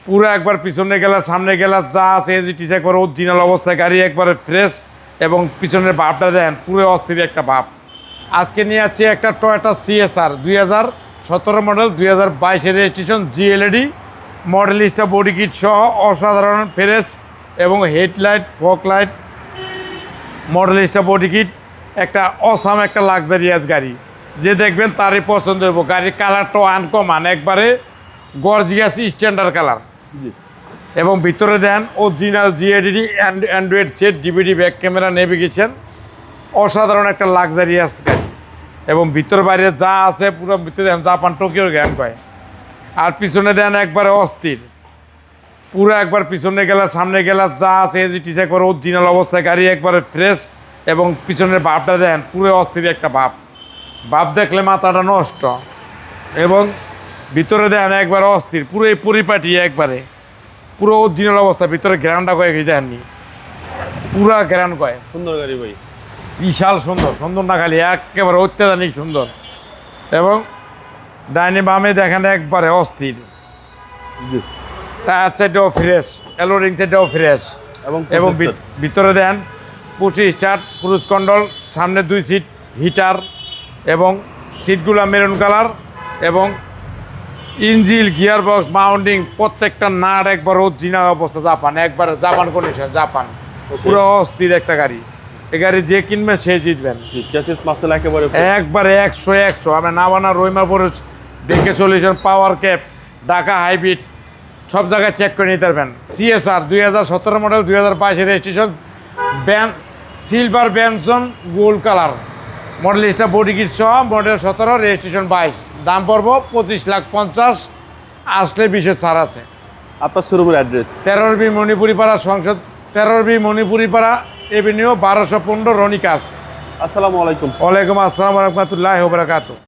পুরো একবার পিছনে গেলে সামনে গেলে যা আছে এজিটিস একবার অরিজিনাল অবস্থায়, গাড়ি একবারে ফ্রেশ এবং পিছনের ভাবটা দেন পুরো অস্থির একটা ভাব। আজকে নিয়ে যাচ্ছি একটা Toyota CSR 2017 model, 2022 registration, GLED model star body kit সহ অসাধারণ ফ্রেশ এবং headlight fog light model star body kit, একটা অসাম একটা লাক্সারিয়াস গাড়ি, যে দেখবেন তারই পছন্দ হইব। গাড়ির কালারটাও আনকমন, একবারে গর্জিয়াস স্ট্যান্ডার্ড কালার। জি। এবং ভিতরে দেন original GADD Android set, DVD back camera, navigation, অসাধারণ একটা লাক্সারিয়াস গাড়ি। এবং ভিতরে বাইরে যা আছে পুরো ভিতরে দেন জাপান টোকিওর জ্ঞান কয়। আর পিছনে দেন একবারে অস্থির, পুরো একবার পিছনে গেলে সামনে গেলে যা আছে এজিটিস একবার অরিজিনাল অবস্থায়, গাড়ি একবারে ফ্রেশ এবং পিছনের ভাবটা দেন পুরো অস্থির একটা ভাব দেখলে মাথাটা নষ্ট। এবং ভিতরে দেন একবার অস্থির, পুরো এই পরিপাটি একবারে পুরো অরিজিনাল অবস্থা। ভিতরে গ্যারান্ডা কয়েক দেননি, পুরা গ্যারান্ড কয়। সুন্দর গাড়ি ভাই। বিশাল সুন্দর, সুন্দর না খালি একেবারে অত্যাধুনিক সুন্দর। এবং ডাইনে বামে দেখেন একবারে অস্থির। জি। টায়ার সাইডটাও ফ্রেশ, এলোরিং সাইডটাও ফ্রেশ। এবং ভিতরে দেন 25 স্টার্ট, ক্রুজ কন্ট্রোল, সামনে 2 সিট হিটার এবং সিটগুলো মেরুন কালার। এবং ইঞ্জিল, গিয়ার বক্স, মাউন্টিং, প্রত্যেকটা নাট একবার অরিজিনাল অবস্থা, জাপান, একবারে জাপান কন্ডিশন, জাপান। পুরো অস্থির একটা গাড়ি। এই গাড়ি যে কিনবেন সে জিতবেন। চ্যাসিস মাসেল একবারে 100 আমরা নাবানা রহিমা পরে ডেকে সলিউশন, পাওয়ার ক্যাপ, ঢাকা হাইব্রিড সব জায়গায় চেক করে নিতে পারবেন। CSR 2017 model, 2022 registration, silver Benson gold colour model star body kit সহ, মডেল 17, রেজিস্ট্রেশন 22, দাম পড়বো 25,50,000, আসলে বিশেষ ছাড় আছে। আপনার শোরুমের অ্যাড্রেস 13B মণিপুরি পাড়া সংসদ, 13B মণিপুরি পাড়া এভিনিউ, 1215 রনিকাস। আসসালামু আলাইকুম। ওয়ালাইকুম আসসালাম রহমতুল্লাহ বারাকাতুহু।